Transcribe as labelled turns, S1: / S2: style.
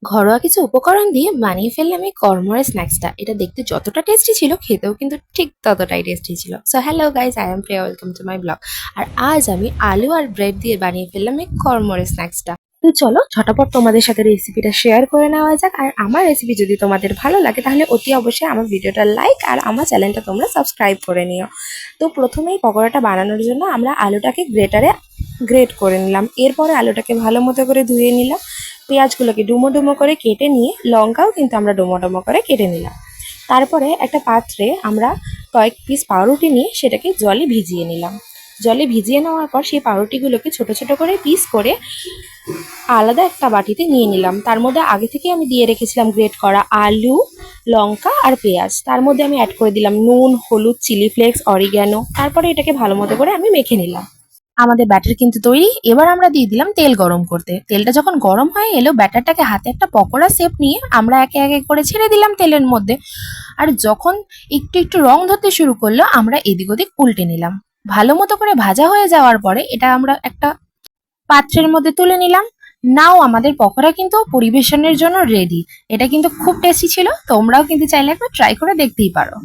S1: ঘরোয়া কিছু উপকরণ দিয়ে বানিয়ে ফেললাম এই কর্মরের স্ন্যাক্সটা। এটা দেখতে যতটা টেস্টি ছিল, খেতেও কিন্তু ঠিক ততটাই টেস্টি ছিল। So hello guys, I am Priya, welcome to my blog. আর আজ আমি আলু আর ব্রেড দিয়ে বানিয়ে ফেললাম এই কর্মরের স্ন্যাক্সটা। তো চলো ঝটাপট তোমাদের সাথে রেসিপিটা শেয়ার করে নেওয়া যাক। আর আমার রেসিপি যদি তোমাদের ভালো লাগে তাহলে অতি অবশ্যই আমার ভিডিওটা লাইক আর আমার চ্যানেলটা তোমরা সাবস্ক্রাইব করে নিও। তো প্রথমেই পকোড়াটা বানানোর জন্য আমরা আলুটাকে গ্রেট করে নিলাম। এরপরে আলুটাকে ভালো মতো করে ধুয়ে নিলাম। পেঁয়াজগুলোকে ডুমো ডুমো করে কেটে নিয়ে লঙ্কাও কিন্তু আমরা ডুমো ডুমো করে কেটে নিলাম। তারপরে একটা পাত্রে আমরা কয়েক পিস পাউরুটি নিয়ে সেটাকে জলে ভিজিয়ে নিলাম। জলে ভিজিয়ে নেওয়ার পর সেই পাউরুটিগুলোকে ছোট ছোট করে পিস করে আলাদা একটা বাটিতে নিয়ে নিলাম। তার মধ্যে আগে থেকে আমি দিয়ে রেখেছিলাম গ্রেট করা আলু, লঙ্কা আর পেঁয়াজ। তার মধ্যে আমি অ্যাড করে দিলাম নুন, হলুদ, চিলি ফ্লেক্স, অরিগ্যানো। তারপরে এটাকে ভালো মতো করে আমি মেখে নিলাম। আমাদের ব্যাটার কিন্তু তৈরি। এবার আমরা দিয়ে দিলাম তেল গরম করতে। তেলটা যখন গরম হয়ে এলো, ব্যাটারটাকে হাতে একটা পকোড়া শেপ নিয়ে আমরা একে একে করে ছেড়ে দিলাম তেলের মধ্যে। আর যখন একটু একটু রং ধরতে শুরু করলো, আমরা এদিক ওদিক উল্টে নিলাম। ভালো মতো করে ভাজা হয়ে যাওয়ার পরে এটা আমরা একটা পাত্রের মধ্যে তুলে নিলাম। নাও আমাদের পকোড়া কিন্তু পরিবেশনের জন্য রেডি। এটা কিন্তু খুব টেস্টি ছিল, তোমরাও কিন্তু চাইলে একবার ট্রাই করে দেখতেই পারো।